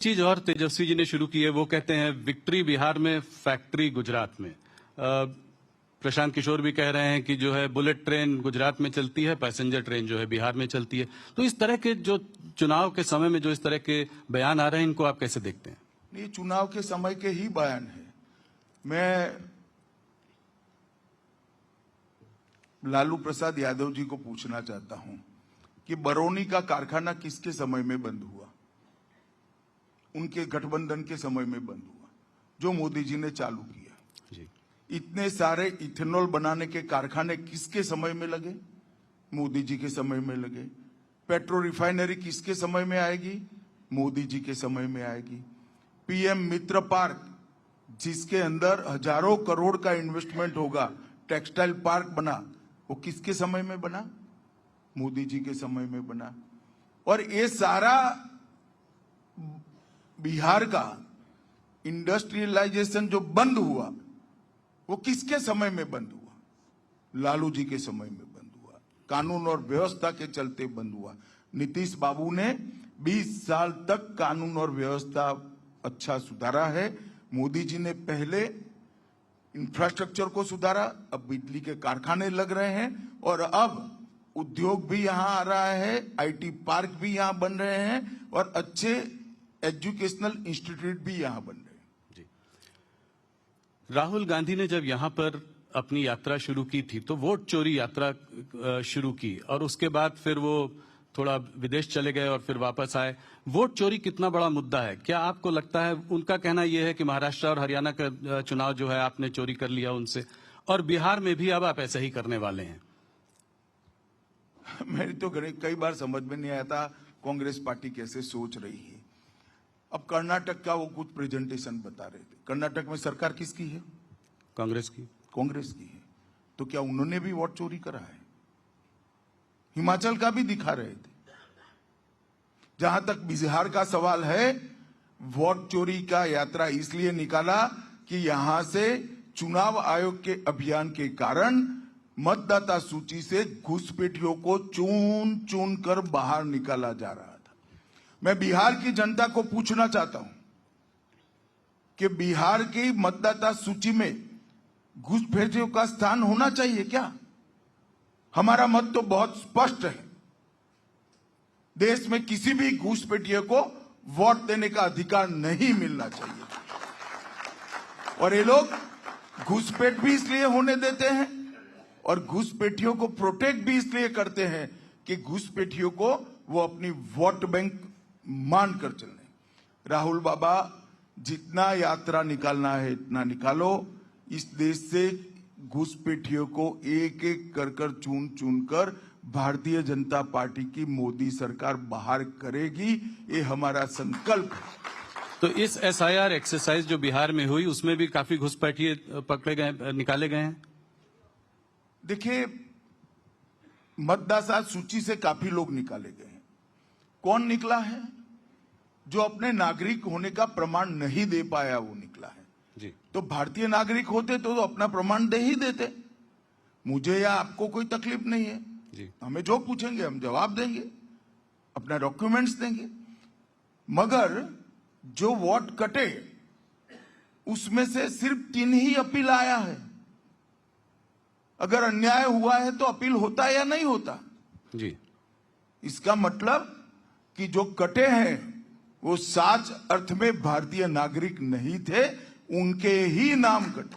चीज और तेजस्वी जी ने शुरू की है, वो कहते हैं विक्ट्री बिहार में, फैक्ट्री गुजरात में। प्रशांत किशोर भी कह रहे हैं कि जो है बुलेट ट्रेन गुजरात में चलती है, पैसेंजर ट्रेन जो है बिहार में चलती है। तो इस तरह के जो चुनाव के समय में जो इस तरह के बयान आ रहे हैं, इनको आप कैसे देखते हैं? ये चुनाव के समय के ही बयान है। मैं लालू प्रसाद यादव जी को पूछना चाहता हूं कि बरौनी का कारखाना किसके समय में बंद हुआ? उनके गठबंधन के समय में बंद हुआ, जो मोदी जी ने चालू किया जी। इतने सारे इथेनॉल बनाने के कारखाने किसके समय में लगे? मोदी जी के समय में लगे। पेट्रो रिफाइनरी किसके समय में आएगी? मोदी जी के समय में आएगी। पीएम मित्र पार्क, जिसके अंदर हजारों करोड़ का इन्वेस्टमेंट होगा, टेक्सटाइल पार्क बना, वो किसके समय में बना? मोदी जी के समय में बना। और ये सारा बिहार का इंडस्ट्रियलाइजेशन जो बंद हुआ, वो किसके समय में बंद हुआ? लालू जी के समय में बंद हुआ। कानून और व्यवस्था के चलते बंद हुआ। नीतीश बाबू ने 20 साल तक कानून और व्यवस्था अच्छा सुधारा है। मोदी जी ने पहले इंफ्रास्ट्रक्चर को सुधारा, अब बिजली के कारखाने लग रहे हैं और अब उद्योग भी यहां आ रहा है, आईटी पार्क भी यहां बन रहे हैं और अच्छे एजुकेशनल इंस्टीट्यूट भी यहां बन रहे हैं जी। राहुल गांधी ने जब यहां पर अपनी यात्रा शुरू की थी तो वोट चोरी यात्रा शुरू की और उसके बाद फिर वो थोड़ा विदेश चले गए और फिर वापस आए। वोट चोरी कितना बड़ा मुद्दा है? क्या आपको लगता है? उनका कहना यह है कि महाराष्ट्र और हरियाणा का चुनाव जो है आपने चोरी कर लिया उनसे, और बिहार में भी अब आप ऐसा ही करने वाले हैं। मेरी तो कई बार समझ में नहीं आता कांग्रेस पार्टी कैसे सोच रही है। अब कर्नाटक का वो कुछ प्रेजेंटेशन बता रहे थे। कर्नाटक में सरकार किसकी है? कांग्रेस की। कांग्रेस की है। तो क्या उन्होंने भी वोट चोरी करा है? हिमाचल का भी दिखा रहे थे। जहां तक बिहार का सवाल है, वोट चोरी का यात्रा इसलिए निकाला कि यहां से चुनाव आयोग के अभियान के कारण मतदाता सूची से घुसपैठियों को चुन चुन कर बाहर निकाला जा रहा था। मैं बिहार की जनता को पूछना चाहता हूं कि बिहार की मतदाता सूची में घुसपैठियों का स्थान होना चाहिए क्या? हमारा मत तो बहुत स्पष्ट है। देश में किसी भी घुसपैठिए को वोट देने का अधिकार नहीं मिलना चाहिए। और ये लोग घुसपैठ भी इसलिए होने देते हैं और घुसपैठियों को प्रोटेक्ट भी इसलिए करते हैं कि घुसपैठियों को वो अपनी वोट बैंक मानकर चलने। राहुल बाबा, जितना यात्रा निकालना है इतना निकालो। इस देश से घुसपैठियों को एक एक कर चुन चुन कर भारतीय जनता पार्टी की मोदी सरकार बाहर करेगी, ये हमारा संकल्प है। तो इस एसआईआर एक्सरसाइज जो बिहार में हुई, उसमें भी काफी घुसपैठिए पकड़े गए, निकाले गए हैं। देखिए, मतदाता सूची से काफी लोग निकाले गए हैं। कौन निकला है? जो अपने नागरिक होने का प्रमाण नहीं दे पाया वो निकला है जी। तो भारतीय नागरिक होते तो अपना प्रमाण दे ही देते। मुझे या आपको कोई तकलीफ नहीं है जी। हमें जो पूछेंगे हम जवाब देंगे, अपना डॉक्यूमेंट्स देंगे। मगर जो वोट कटे उसमें से सिर्फ 3 ही अपील आया है। अगर अन्याय हुआ है तो अपील होता है या नहीं होता जी? इसका मतलब कि जो कटे हैं वो सच अर्थ में भारतीय नागरिक नहीं थे, उनके ही नाम कटे।